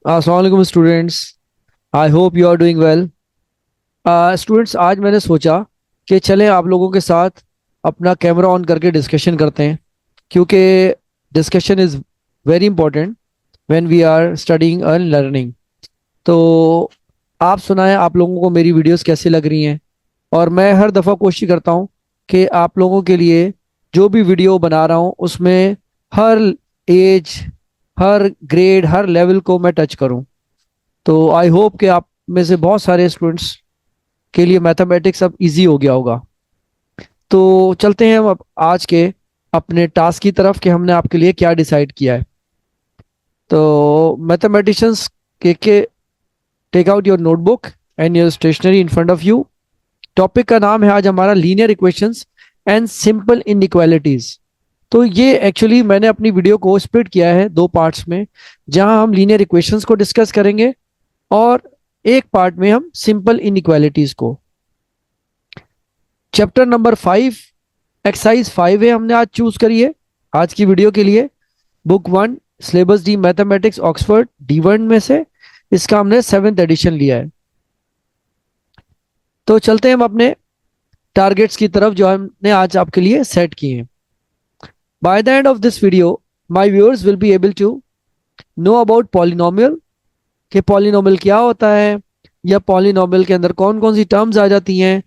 अस्सलाम वालेकुम students. I hope you are doing well. Students, आज मैंने सोचा कि चलें आप लोगों के साथ अपना कैमरा ऑन करके डिस्कशन करते हैं, क्योंकि discussion is very important when we are studying and learning. तो आप सुनाएं, आप लोगों को मेरी वीडियोस कैसी लग रही हैं। और मैं हर दफ़ा कोशिश करता हूँ कि आप लोगों के लिए जो भी वीडियो बना रहा हूँ उसमें हर एज, हर ग्रेड, हर लेवल को मैं टच करूँ। तो आई होप कि आप में से बहुत सारे स्टूडेंट्स के लिए मैथमेटिक्स अब इजी हो गया होगा। तो चलते हैं हम अब आज के अपने टास्क की तरफ कि हमने आपके लिए क्या डिसाइड किया है। तो मैथमेटिशियंस के take out your notebook and your stationery in front of you. Topic का नाम है आज हमारा linear equations and simple inequalities. तो ये एक्चुअली मैंने अपनी वीडियो को स्प्लिट किया है दो पार्ट्स में, जहां हम लीनियर इक्वेशंस को डिस्कस करेंगे और एक पार्ट में हम सिंपल इनइक्वालिटीज को। चैप्टर नंबर 5, एक्सरसाइज 5 है, हमने आज चूज करी है आज की वीडियो के लिए। Book 1, syllabus D mathematics Oxford D1 में से इसका हमने 7th एडिशन लिया है। तो चलते हैं हम अपने टारगेट्स की तरफ जो हमने आज आपके लिए सेट किए हैं। By the end of this video my viewers will be able to know about polynomial, कि पॉलिनोमियल क्या होता है, या पॉलिनोमियल के अंदर कौन कौन सी टर्म्स आ जाती हैं।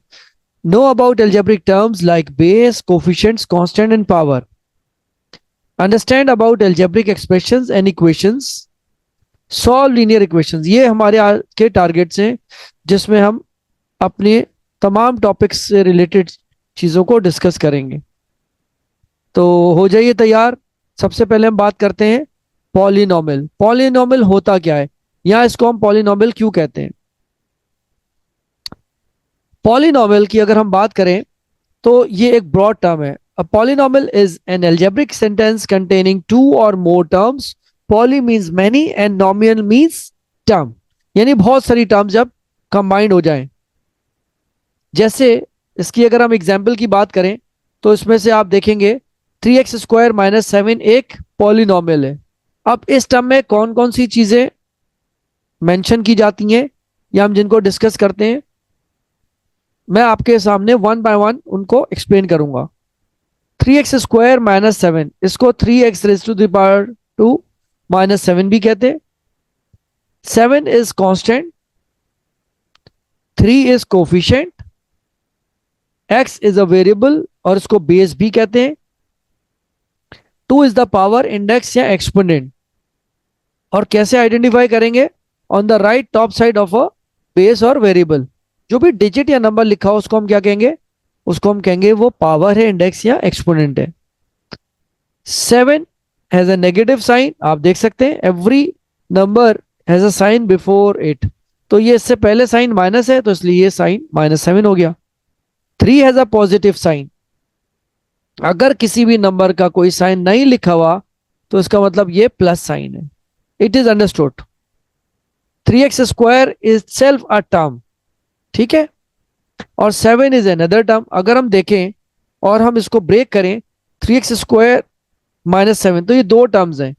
Know about algebraic terms like base, coefficients, constant and power. Understand about algebraic expressions and equations. Solve linear equations. ये हमारे आज के टारगेट्स हैं जिसमें हम अपने तमाम टॉपिक्स से रिलेटेड चीज़ों को डिस्कस करेंगे। तो हो जाइए तैयार। सबसे पहले हम बात करते हैं पॉलिनोमियल। पॉलिनोमियल होता क्या है, या इसको हम पॉलिनोमियल क्यों कहते हैं। पॉलिनोमियल की अगर हम बात करें तो ये एक ब्रॉड टर्म है। A polynomial is an algebraic sentence containing two or more terms. Poly means many and nomial means term, यानी बहुत सारी टर्म जब कंबाइंड हो जाएं। जैसे इसकी अगर हम एग्जाम्पल की बात करें तो इसमें से आप देखेंगे 3x² - 7 एक पॉलिनोमियल है। अब इस टर्म में कौन कौन सी चीजें मेंशन की जाती हैं या हम जिनको डिस्कस करते हैं, मैं आपके सामने वन बाय वन उनको एक्सप्लेन करूंगा। 3x² - 7, इसको 3x⁻² भी कहते हैं। 7 is constant, 3 is coefficient, x is a variable और इसको बेस भी कहते हैं। 2 इज द पावर इंडेक्स या एक्सपोनेंट। और कैसे आइडेंटिफाई करेंगे, on the right top side of a base और वेरिएबल जो भी डिजिट या नंबर लिखा हो उसको हम क्या कहेंगे, उसको हम कहेंगे वो पावर है, इंडेक्स या एक्सपोनेंट है। 7 हैज अ नेगेटिव साइन, आप देख सकते हैं every number has a sign before it. तो ये इससे पहले साइन माइनस है तो इसलिए ये साइन -7 हो गया। 3 हैज अ पॉजिटिव साइन, अगर किसी भी नंबर का कोई साइन नहीं लिखा हुआ तो इसका मतलब ये प्लस साइन है। It is understood. 3x² is self a term, ठीक है, और 7 इज अनदर टर्म। अगर हम देखें और हम इसको ब्रेक करें, 3x² - 7, तो ये दो टर्म्स हैं,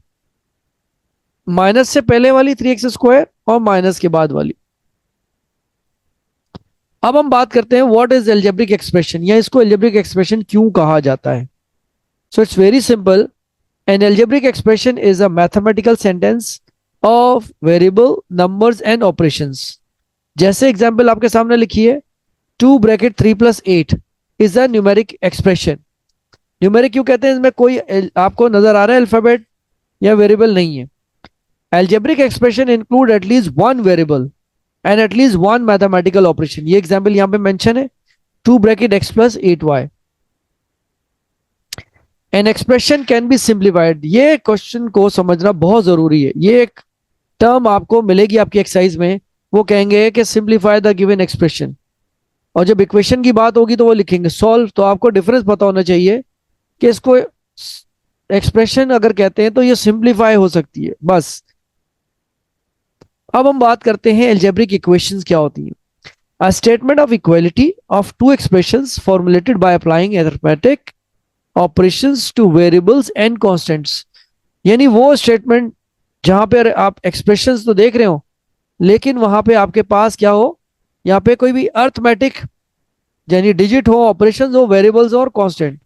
माइनस से पहले वाली 3x² और माइनस के बाद वाली। अब हम बात करते हैं व्हाट इज एल्जेब्रिक एक्सप्रेशन, या इसको एल्जेब्रिक एक्सप्रेशन क्यों कहा जाता है। So it's very simple. An algebraic expression is a mathematical sentence of variable numbers and operations. जैसे एग्जांपल आपके सामने लिखी है, 2 × 3 + 8 is a numeric expression. Numeric क्यों कहते हैं, इसमें कोई आपको नजर आ रहा है अल्फाबेट या वेरिएबल नहीं है। Algebraic expression include at least one variable and at least one mathematical operation. ये एग्जांपल यहां पे मेंशन है, 2 × x + 8y। An expression can be simplified. ये क्वेश्चन को समझना बहुत जरूरी है। ये एक टर्म आपको मिलेगी आपकी एक्सरसाइज में, वो कहेंगे कि सिंप्लीफाई द गिवन एक्सप्रेशन। और जब इक्वेशन की बात होगी तो वो लिखेंगे सॉल्व। तो आपको डिफरेंस पता होना चाहिए कि इसको एक्सप्रेशन अगर कहते हैं तो ये सिंप्लीफाई हो सकती है, बस। अब हम बात करते हैं एल्जेब्रिक इक्वेशंस क्या होती हैं। A statement of equality of two expressions formulated by applying arithmetic operations to variables and constants. यानी वो स्टेटमेंट जहां पे आप एक्सप्रेशंस तो देख रहे हो, लेकिन वहां पे आपके पास क्या हो, यहाँ पे कोई भी अर्थमेटिक यानी डिजिट हो, ऑपरेशंस हो, वेरिएबल्स हो और कांस्टेंट।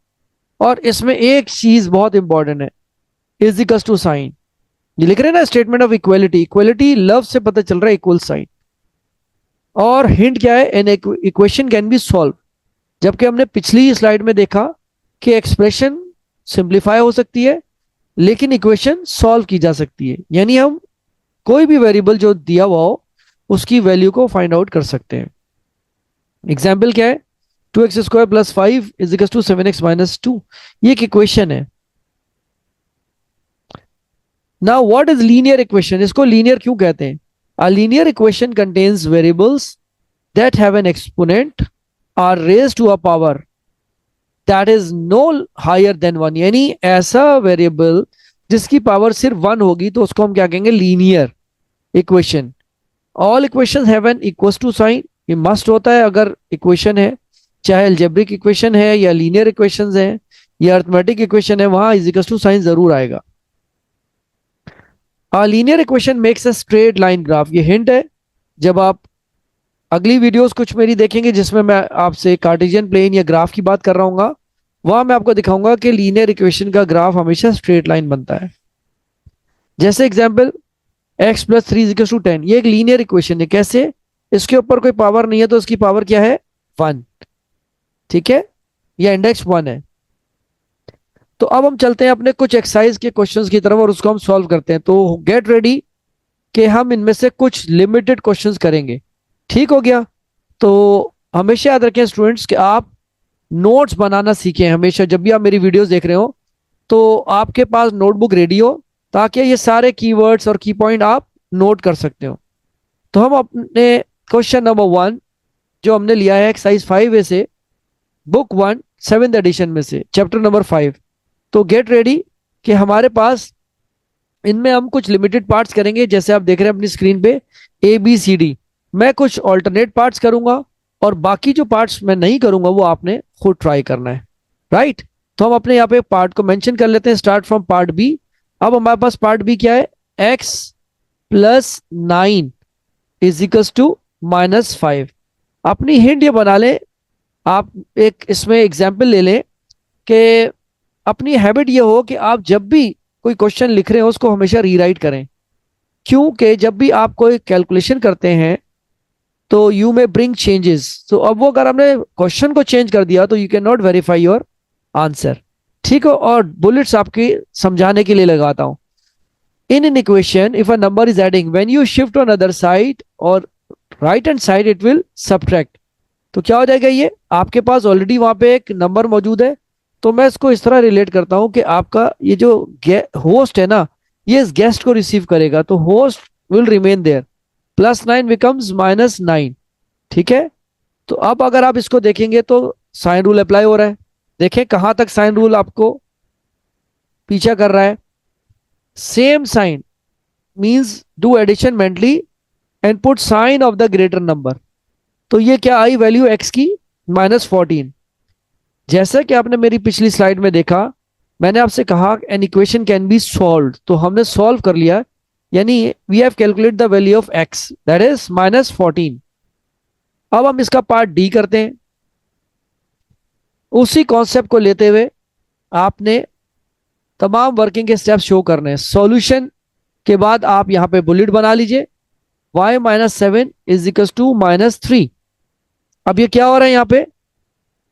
और इसमें एक चीज बहुत इंपॉर्टेंट है, इज इक्वल टू साइन। ये लिख रहे हैं ना स्टेटमेंट ऑफ इक्वलिटी, इक्वलिटी लफ्ज से पता चल रहा है इक्वल साइन। और हिंट क्या है, N equation can be solve. जबकि हमने पिछली स्लाइड में देखा कि एक्सप्रेशन सिंप्लीफाई हो सकती है, लेकिन इक्वेशन सॉल्व की जा सकती है। यानी हम कोई भी वेरिएबल जो दिया हुआ हो उसकी वैल्यू को फाइंड आउट कर सकते हैं। एग्जाम्पल क्या है, 2x² + 5 = 7x - 2। ये एक इक्वेशन है। Now what is linear equation, इसको लीनियर क्यों कहते हैं? A linear equation contains variables that have an exponent or raise to a power that is no higher than 1। यानी ऐसा वेरिएबल जिसकी पावर सिर्फ 1 होगी तो उसको हम क्या कहेंगे, linear equation. All equation have an equal to sign, ये मस्ट होता है अगर इक्वेशन है, चाहे अलजेब्रिक इक्वेशन है या लीनियर इक्वेशन है या अर्थमेटिक इक्वेशन है, वहां इज इक्वल टू साइन जरूर आएगा। Linear equation makes a straight line graph, ये हिंट है। जब आप अगली वीडियोस कुछ मेरी देखेंगे जिसमें मैं आपसे कार्टेशियन प्लेन या ग्राफ की बात कर रहा हूँ, वहां मैं आपको दिखाऊंगा कि लीनियर इक्वेशन का ग्राफ हमेशा स्ट्रेट लाइन बनता है। जैसे एग्जाम्पल, x + 3 = 10, ये एक लीनियर इक्वेशन है। कैसे? इसके ऊपर कोई पावर नहीं है तो इसकी पावर क्या है, 1। ठीक है, या इंडेक्स 1 है। तो अब हम चलते हैं अपने कुछ एक्सरसाइज के क्वेश्चंस की तरफ और उसको हम सॉल्व करते हैं। तो गेट रेडी कि हम इनमें से कुछ लिमिटेड क्वेश्चंस करेंगे। ठीक हो गया? तो हमेशा याद रखें स्टूडेंट्स कि आप नोट्स बनाना सीखें। हमेशा जब भी आप मेरी वीडियोस देख रहे हो तो आपके पास नोटबुक रेडी हो, ताकि ये सारे कीवर्ड्स और की पॉइंट आप नोट कर सकते हो। तो हम अपने क्वेश्चन नंबर 1 जो हमने लिया है एक्सरसाइज 5A से, बुक 1 7th एडिशन में से, चैप्टर नंबर 5। तो गेट रेडी कि हमारे पास इनमें हम कुछ लिमिटेड पार्ट्स करेंगे, जैसे आप देख रहे हैं अपनी स्क्रीन पे ABCD। मैं कुछ ऑल्टरनेट पार्ट्स करूंगा और बाकी जो पार्ट्स मैं नहीं करूंगा वो आपने खुद ट्राई करना है। राइट? तो हम अपने यहाँ पे पार्ट को मेंशन कर लेते हैं, स्टार्ट फ्रॉम पार्ट बी। अब हमारे पास पार्ट बी क्या है, x + 9 = -5। अपनी हिंट ये बना ले, आप एक इसमें एग्जाम्पल ले लें कि अपनी हैबिट ये हो कि आप जब भी कोई क्वेश्चन लिख रहे हो उसको हमेशा रीराइट करें। क्योंकि जब भी आप कोई कैलकुलेशन करते हैं तो यू में ब्रिंग चेंजेस। तो अब वो अगर हमने क्वेश्चन को चेंज कर दिया तो you can not verify your answer. ठीक है? और बुलेट्स आपके समझाने के लिए लगाता हूं। In an equation if a number is adding when you shift on other side और right hand side it will subtract. तो क्या हो जाएगा, ये आपके पास ऑलरेडी वहां पे एक नंबर मौजूद है। तो मैं इसको इस तरह रिलेट करता हूं कि आपका ये जो होस्ट है ना, ये इस गेस्ट को रिसीव करेगा, तो host will remain there, +9 becomes -9। ठीक है? तो अब अगर आप इसको देखेंगे तो साइन रूल अप्लाई हो रहा है। देखें कहां तक साइन रूल आपको पीछा कर रहा है। Same sign means do addition mentally and put sign of the greater number. तो ये क्या आई वैल्यू x की, -14। जैसा कि आपने मेरी पिछली स्लाइड में देखा, मैंने आपसे कहा an equation can be solve, तो हमने सॉल्व कर लिया। यानी we have calculate the value of x that is -14। अब हम इसका पार्ट डी करते हैं। उसी कॉन्सेप्ट को लेते हुए आपने तमाम वर्किंग के स्टेप्स शो करने हैं। सॉल्यूशन के बाद आप यहां पे बुलेट बना लीजिए, y -7 = -3। अब ये क्या हो रहा है यहाँ पे,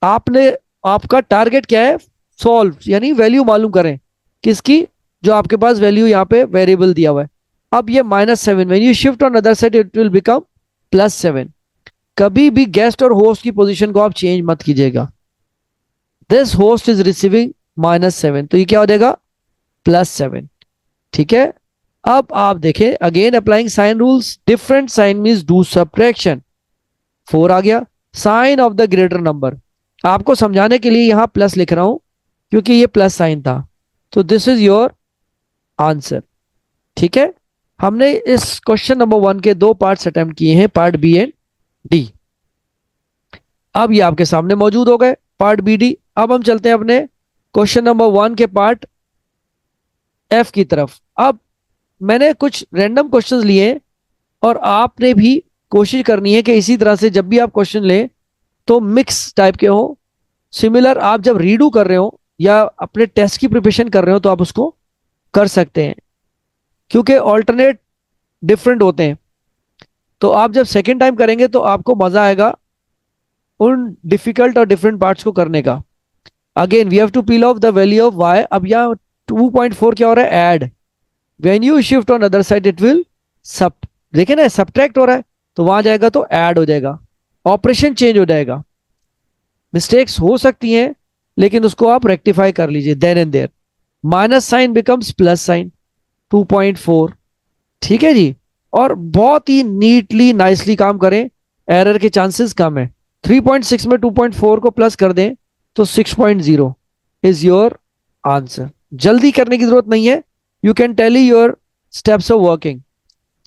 आपने आपका टारगेट क्या है, सॉल्व यानी वैल्यू मालूम करें किसकी, जो आपके पास वैल्यू यहाँ पे वेरिएबल दिया हुआ है। अब ये -7 when you shift on other side it will become +7। कभी भी गेस्ट और होस्ट की पोजीशन को आप चेंज मत कीजिएगा। दिस होस्ट इज रिसीविंग -7, तो ये क्या हो जाएगा, +7। ठीक है? अब आप देखें again applying sign rules, different sign means do subtraction. 4 आ गया, sign of the greater number. आपको समझाने के लिए यहां प्लस लिख रहा हूं क्योंकि ये प्लस साइन था। तो दिस इज योर आंसर। ठीक है? हमने इस क्वेश्चन नंबर 1 के 2 पार्ट्स अटेम्प्ट किए हैं, पार्ट बी एंड डी। अब ये आपके सामने मौजूद हो गए पार्ट बी डी। अब हम चलते हैं अपने क्वेश्चन नंबर 1 के पार्ट एफ की तरफ। अब मैंने कुछ रैंडम क्वेश्चंस लिए और आपने भी कोशिश करनी है कि इसी तरह से जब भी आप क्वेश्चन लें तो मिक्स टाइप के हो, सिमिलर। आप जब रीडू कर रहे हो या अपने टेस्ट की प्रिपरेशन कर रहे हो तो आप उसको कर सकते हैं, क्योंकि ऑल्टरनेट डिफरेंट होते हैं। तो आप जब सेकेंड टाइम करेंगे तो आपको मजा आएगा उन डिफिकल्ट और डिफरेंट पार्ट्स को करने का। Again we have to peel off the value of Y. अब यहाँ 2.4 क्या हो रहा है, add. When you shift on other side it will sub, देखे ना सब्ट्रैक्ट हो रहा है, तो वहां जाएगा तो ऐड हो जाएगा, ऑपरेशन चेंज हो जाएगा। मिस्टेक्स हो सकती हैं लेकिन उसको आप रेक्टिफाई कर लीजिए then and there. Minus sign becomes plus sign, 2.4। ठीक है जी। और बहुत ही नीटली नाइसली काम करें, एरर के चांसेस कम है। 3.6 में 2.4 को प्लस कर दें तो 6.0 इज योर आंसर। जल्दी करने की जरूरत नहीं है, you can tally your steps of working.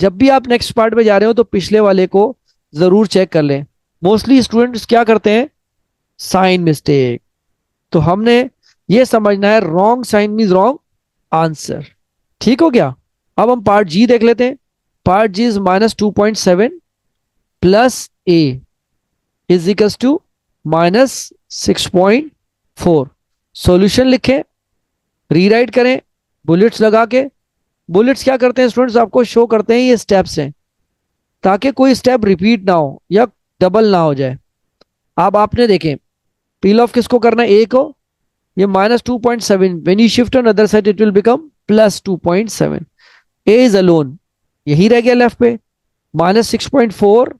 जब भी आप नेक्स्ट पार्ट में जा रहे हो तो पिछले वाले को जरूर चेक कर लें। मोस्टली स्टूडेंट्स क्या करते हैं, साइन मिस्टेक। तो हमने ये समझना है wrong sign mean wrong answer. ठीक हो गया। अब हम पार्ट जी देख लेते हैं। Part G is -2.7 plus A is equal to -6.4। Solution लिखें, रीराइट करें बुलेट्स लगा के। बुलेट्स क्या करते हैं स्टूडेंट्स, आपको शो करते हैं ये स्टेप्स हैं, ताकि कोई स्टेप रिपीट ना हो या डबल ना हो जाए। अब आपने देखें पील ऑफ किसको करना है, ए को। ये -2.7, when you shift on other side it will become +2.7। A is alone, यही रह गया लेफ्ट पे। -6.4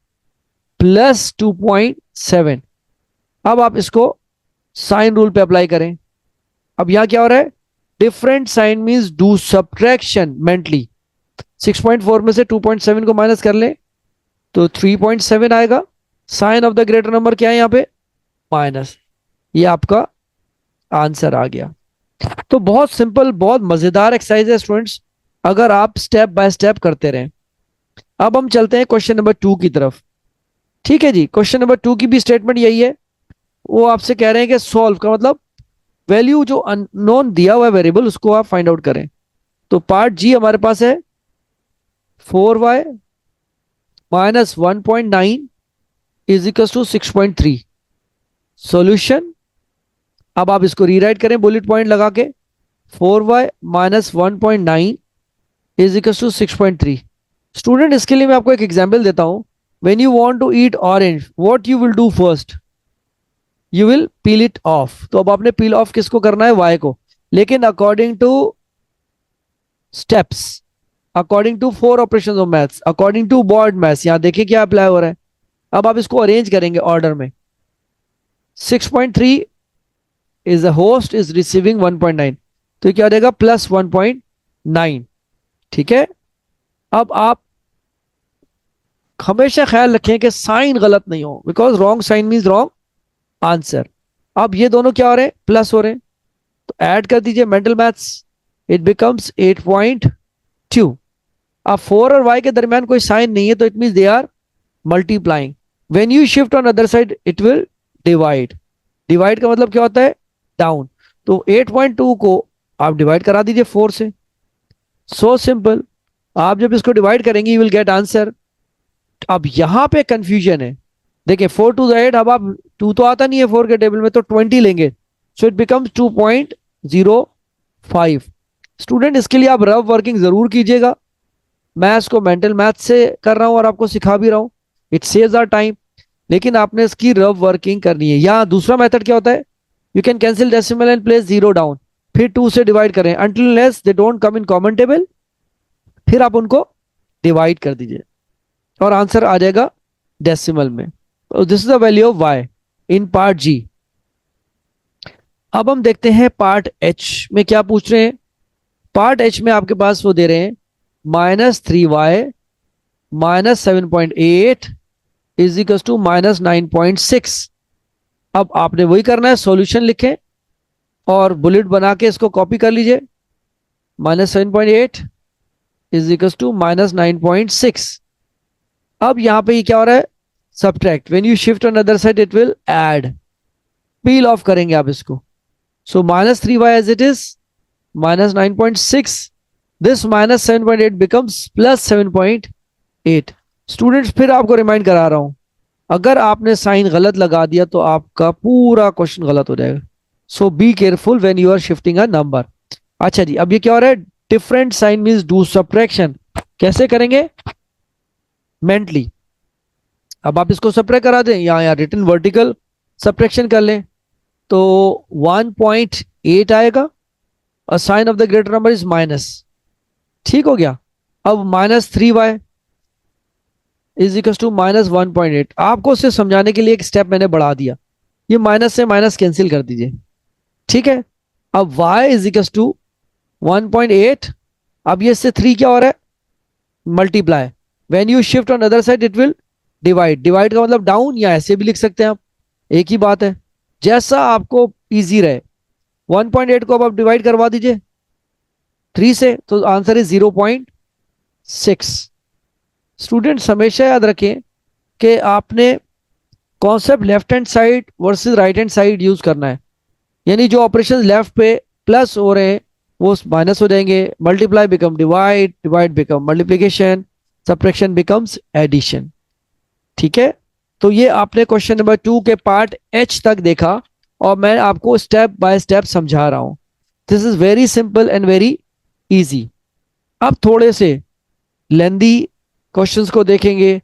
+2.7। अब आप इसको साइन रूल पे अप्लाई करें। अब यहां क्या हो रहा है, different sign means do subtraction mentally. 6.4 में से 2.7 को माइनस कर ले तो 3.7 आएगा। Sign of the greater number क्या है यहाँ पे, माइनस। ये आपका आंसर आ गया। तो बहुत सिंपल, बहुत मजेदार एक्सरसाइज है स्टूडेंट्स, अगर आप स्टेप बाय स्टेप करते रहें। अब हम चलते हैं क्वेश्चन नंबर 2 की तरफ। ठीक है जी। क्वेश्चन नंबर 2 की भी स्टेटमेंट यही है। वो आपसे कह रहे हैं कि सॉल्व का मतलब वैल्यू जो अननोन दिया हुआ है वेरिएबल उसको आप फाइंड आउट करें। तो पार्ट जी हमारे पास है 4y -1.9 is equal to 6.3। Solution, अब आप इसको रीराइट करें बुलेट पॉइंट लगा के। 4y -1.9 is equal to 6.3। Student इसके लिए मैं आपको एक एग्जाम्पल देता हूं। When you want to eat orange what you will do first, you will peel it off. तो अब आपने पील ऑफ किसको करना है, वाई को। लेकिन according to steps, according to 4 operation of maths, according to board maths, यहां देखिए क्या अप्लाई हो रहा है। अब आप इसको अरेंज करेंगे ऑर्डर में। 6.3 is a host is receiving 1.9, तो क्या हो जाएगा +1.9। ठीक है। अब आप हमेशा ख्याल रखें कि साइन गलत नहीं हो, because wrong sign mean wrong answer. अब ये दोनों क्या हो रहे हैं, प्लस हो रहे हैं, तो ऐड कर दीजिए मेंटल मैथ्स, इट बिकम्स 8.2। अब 4 और y के दरमियान कोई साइन नहीं है तो it mean they are multiplying. When you shift on other side it will divide. Divide का मतलब क्या होता है, डाउन। तो 8.2 को आप डिवाइड करा दीजिए 4 से। So simple. आप जब इसको डिवाइड करेंगे यू विल गेट आंसर। अब यहां पे कंफ्यूजन है। देखिए 4 टू द 8, अब आप 2 तो आता नहीं है 4 के टेबल में, तो 20 लेंगे, सो इट बिकम्स 2.05। स्टूडेंट इसके लिए आप रफ वर्किंग जरूर कीजिएगा। मैं इसको मेंटल मैथ से कर रहा हूं और आपको सिखा भी रहा हूं, इट सेव्स आवर टाइम। लेकिन आपने इसकी रफ वर्किंग करनी है। यहाँ दूसरा मेथड क्या होता है, you can cancel decimal and place 0 down, फिर 2 से डिवाइड करें until less they don't come in common table, फिर आप उनको डिवाइड कर दीजिए और आंसर आ जाएगा डेसिमल में। This is the value of y in part G. अब हम देखते हैं पार्ट एच में क्या पूछ रहे हैं। पार्ट एच में आपके पास वो दे रहे हैं -3y -7.8 इज इक्वल टू -9.6। अब आपने वही करना है, सॉल्यूशन लिखें और बुलेट बना के इसको कॉपी कर लीजिए। -7.8 इज इक्वल टू -9.6। अब यहां पे ये क्या हो रहा है, subtract. When you shift on other side it will add. Peel off करेंगे आप इसको। So -3y as it is, -9.6 this minus 7.8 becomes plus 7.8। Students फिर आपको रिमाइंड करा रहा हूं, अगर आपने साइन गलत लगा दिया तो आपका पूरा क्वेश्चन गलत हो जाएगा। So be careful when you are shifting a number. अच्छा जी, अब ये क्या हो रहा है, different sign means do subtraction. कैसे करेंगे, मेंटली। अब आप इसको सब्ट्रैक्ट करा दें, यहाँ रिटन वर्टिकल सब्ट्रैक्शन कर लें, तो 1.8 आएगा, और sign of the greater number is minus. ठीक हो गया। अब -3y इज इक्वल टू -1.8। आपको सिर्फ समझाने के लिए एक स्टेप मैंने बढ़ा दिया, ये माइनस से माइनस कैंसिल कर दीजिए। ठीक है। अब y इज इक्वल टू 1.8। अब ये इससे 3 क्या हो रहा है, multiply. When you shift on other side it will divide. Divide का मतलब डाउन, या ऐसे भी लिख सकते हैं आप, एक ही बात है, जैसा आपको इजी रहे। 1.8 को अब आप डिवाइड करवा दीजिए 3 से, तो आंसर इज 0.6। स्टूडेंट्स हमेशा याद रखें कि आपने concept left hand side versus right hand side use करना है। यानी जो ऑपरेशन लेफ्ट पे प्लस हो रहे हैं वो माइनस हो जाएंगे, multiply become divide, divide become multiplication, subtraction becomes addition. ठीक है। तो ये आपने क्वेश्चन नंबर 2 के पार्ट एच तक देखा, और मैं आपको स्टेप बाय स्टेप समझा रहा हूं। This is very simple and very easy. अब थोड़े से लेंदी क्वेश्चंस को देखेंगे,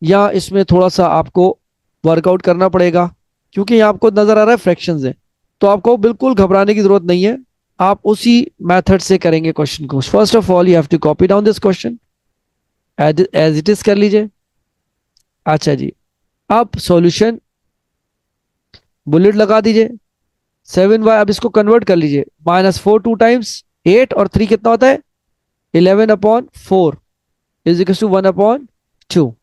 या इसमें थोड़ा सा आपको वर्कआउट करना पड़ेगा, क्योंकि यहाँ आपको नजर आ रहा है फ्रैक्शंस है, तो आपको बिल्कुल घबराने की जरूरत नहीं है। आप उसी मेथड से करेंगे क्वेश्चन को। First of all you have to copy down this question as it is कर लीजिए। अच्छा जी, अब सॉल्यूशन बुलेट लगा दीजिए। 7y, अब इसको कन्वर्ट कर लीजिए। -4 टू टाइम्स 8, और 3 कितना होता है, 11/4 इज इक्वल टू 1/2।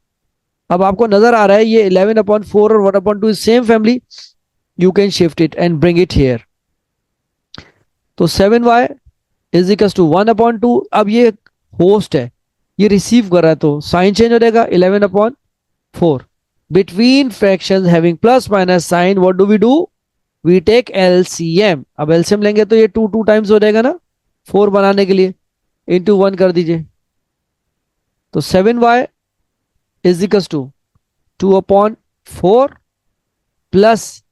अब आपको नजर आ रहा है ये 11/4 और 1/2 is same family, you can shift it and bring it here. तो 7y इज इक्वल टू 1/2। अब ये होस्ट है, ये रिसीव कर रहा है, तो साइन चेंज हो जाएगा 11/4। Between fractions having plus minus sign what do, we take LCM. अब एलसीएम लेंगे तो ये 2 टाइम्स हो जाएगा ना, 4 बनाने के लिए, इंटू 1 कर दीजिए। तो 7y is equal to 2/4 plus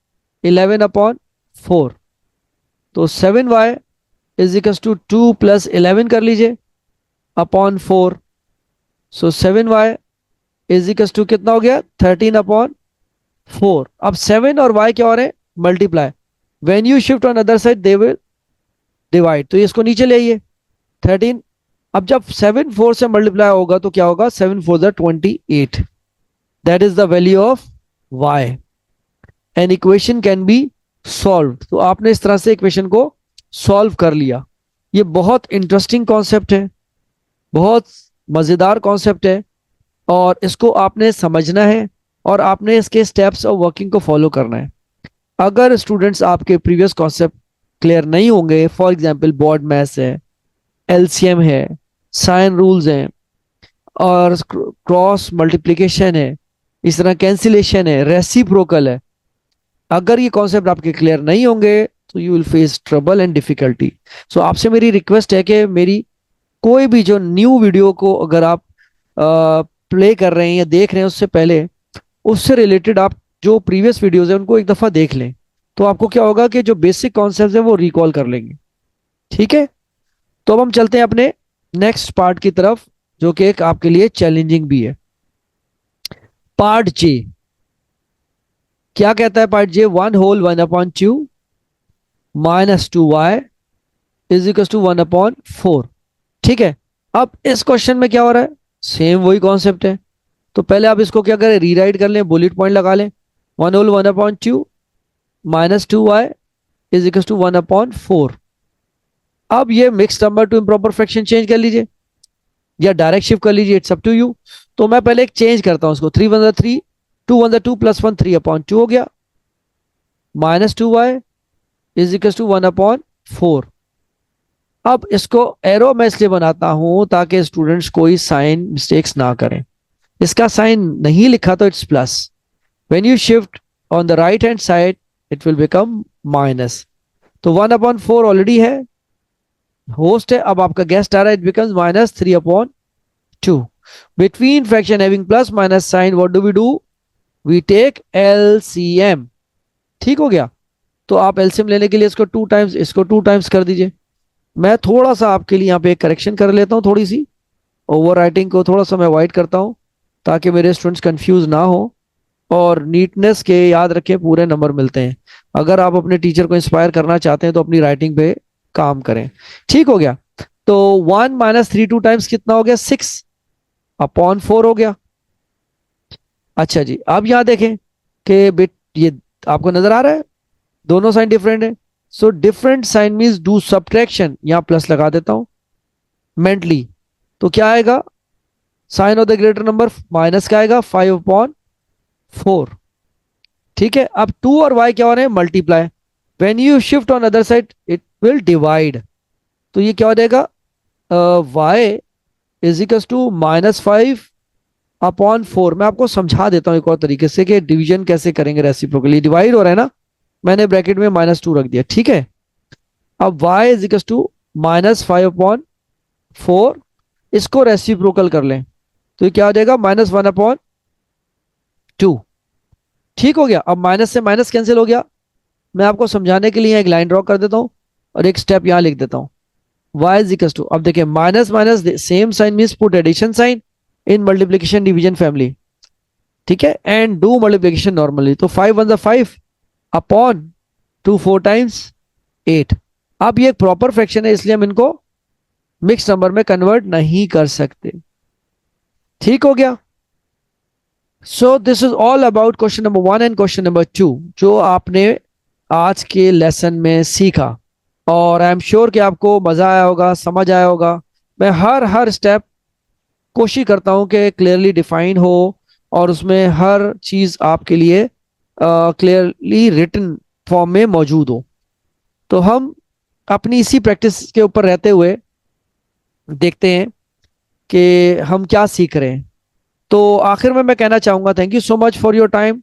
11/4। तो 7y is equal to 2 plus 11 कर लीजिए upon 4। So 7y is equal to कितना हो गया, 13/4। अब 7 और y क्या हो रहे हैं, multiply. When you shift on other side they will divide, तो इसको नीचे ले आइए 13। अब जब 7 4 से मल्टीप्लाई होगा तो क्या होगा, 7 4 28। That is the value of y। N equation can be solve. तो आपने इस तरह से इक्वेशन को सॉल्व कर लिया। ये बहुत इंटरेस्टिंग कॉन्सेप्ट है, बहुत मजेदार कॉन्सेप्ट है, और इसको आपने समझना है, और आपने इसके स्टेप्स और वर्किंग को फॉलो करना है। अगर स्टूडेंट्स आपके प्रीवियस कॉन्सेप्ट क्लियर नहीं होंगे, फॉर एग्जांपल बोर्ड मैथ्स है, एलसीएम है, साइन रूल्स हैं, और क्रॉस मल्टीप्लिकेशन है, इस तरह कैंसिलेशन है, रेसिप्रोकल है, अगर ये कॉन्सेप्ट आपके क्लियर नहीं होंगे तो you will face trouble and difficulty. So आपसे मेरी रिक्वेस्ट है कि मेरी कोई भी जो न्यू वीडियो को अगर आप प्ले कर रहे हैं या देख रहे हैं, उससे पहले उससे रिलेटेड आप जो प्रीवियस वीडियोस हैं उनको एक दफ़ा देख लें, तो आपको क्या होगा कि जो बेसिक कॉन्सेप्ट है वो रिकॉल कर लेंगे। ठीक है। तो अब हम चलते हैं अपने नेक्स्ट पार्ट की तरफ, जो कि एक आपके लिए चैलेंजिंग भी है। पार्ट जे क्या कहता है, part J 1/1/2 -2y is equal to 1/4। ठीक है। अब इस क्वेश्चन में क्या हो रहा है, सेम वही कॉन्सेप्ट है। तो पहले आप इसको क्या करें, रीराइट कर लें, बुलेट पॉइंट लगा लें। 1/1/2 -2y इज इक्वल टू 1/4। अब ये mix number two improper fraction change कर लीजिए, या डायरेक्ट शिफ्ट कर लीजिए, इट्स अप टू यू। तो मैं पहले एक चेंज करता हूं इसको, 3 1 3, 2 1 2 प्लस 1 3/2 हो गया, -2y इज इक्वल टू 1/4। अब इसको एरो मैं इसलिए बनाता हूं ताकि स्टूडेंट्स कोई साइन मिस्टेक्स ना करें। इसका साइन नहीं लिखा तो it's plus, when you shift on the right hand side it will become minus. तो 1/4 ऑलरेडी है, होस्ट है, अब आपका गेस्ट आ रहा है, it becomes -3/2. Between fraction having plus minus sign what do? We take LCM. ठीक हो गया? तो आप एलसीएम लेने के लिए इसको 2 टाइम्स, इसको 2 टाइम्स कर दीजिए. मैं थोड़ा सा आपके लिए यहाँ पे एक करेक्शन कर लेता हूँ, थोड़ी सी ओवर राइटिंग को थोड़ा सा मैं अवॉइड करता हूँ, ताकि मेरे स्टूडेंट्स कंफ्यूज ना हो और नीटनेस के याद रखें पूरे नंबर मिलते हैं. अगर आप अपने टीचर को इंस्पायर करना चाहते हैं तो अपनी राइटिंग पे काम करें. ठीक हो गया? तो 1 - 3 2 टाइम्स कितना हो गया? 6/4 हो गया. अच्छा जी, अब यहाँ देखें कि बिट ये आपको नजर आ रहा है दोनों साइन डिफरेंट है. So different sign means do subtraction. यहाँ प्लस लगा देता हूं मेंटली. तो क्या आएगा? Sign of the greater number minus का आएगा 5/4. ठीक है, अब 2 और y क्या हो रहे हैं? Multiply. When you shift on other side it will divide. तो ये क्या हो जाएगा? y is equal to -5/4. मैं आपको समझा देता हूं एक और तरीके से कि डिवीजन कैसे करेंगे रेसिप्रोकली. डिवाइड हो रहा है ना, मैंने ब्रैकेट में -2 रख दिया. ठीक है, अब y इज इक्वल टू -5/4. इसको रेसिप्रोकल कर लें तो ये क्या हो जाएगा? -1/2. ठीक हो गया? अब माइनस से माइनस कैंसिल हो गया. मैं आपको समझाने के लिए एक लाइन ड्रॉ कर देता हूं और एक स्टेप यहां लिख देता हूं. y इज इक्वल टू, अब देखिए minus minus same sign means put addition sign in multiplication division family. ठीक है, एंड डू मल्टीप्लीकेशन नॉर्मली. तो 5 × 5/2 4 टाइम्स 8. अब ये एक प्रॉपर फ्रैक्शन है, इसलिए हम इनको मिक्स नंबर में कन्वर्ट नहीं कर सकते. ठीक हो गया? So this is all about question number 1 and question number 2 जो आपने आज के लेसन में सीखा. और आई एम श्योर कि आपको मजा आया होगा, समझ आया होगा. मैं हर हर स्टेप कोशिश करता हूं कि क्लियरली डिफाइन हो और उसमें हर चीज आपके लिए क्लियरली रिटन फॉर्म में मौजूद हो. तो हम अपनी इसी प्रैक्टिस के ऊपर रहते हुए देखते हैं कि हम क्या सीख रहे हैं. तो आखिर में मैं कहना चाहूंगा thank you so much for your time.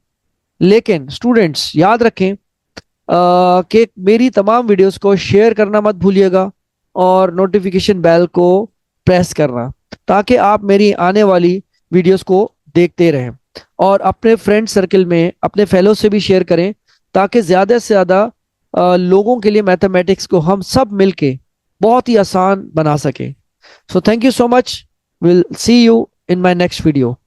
लेकिन स्टूडेंट्स याद रखें कि मेरी तमाम वीडियोस को शेयर करना मत भूलिएगा और नोटिफिकेशन बेल को प्रेस करना, ताकि आप मेरी आने वाली वीडियोस को देखते रहें. और अपने फ्रेंड सर्कल में अपने फेलो से भी शेयर करें, ताकि ज़्यादा से ज़्यादा लोगों के लिए मैथमेटिक्स को हम सब मिलके बहुत ही आसान बना सकें. So thank you so much. Will see you in my next video.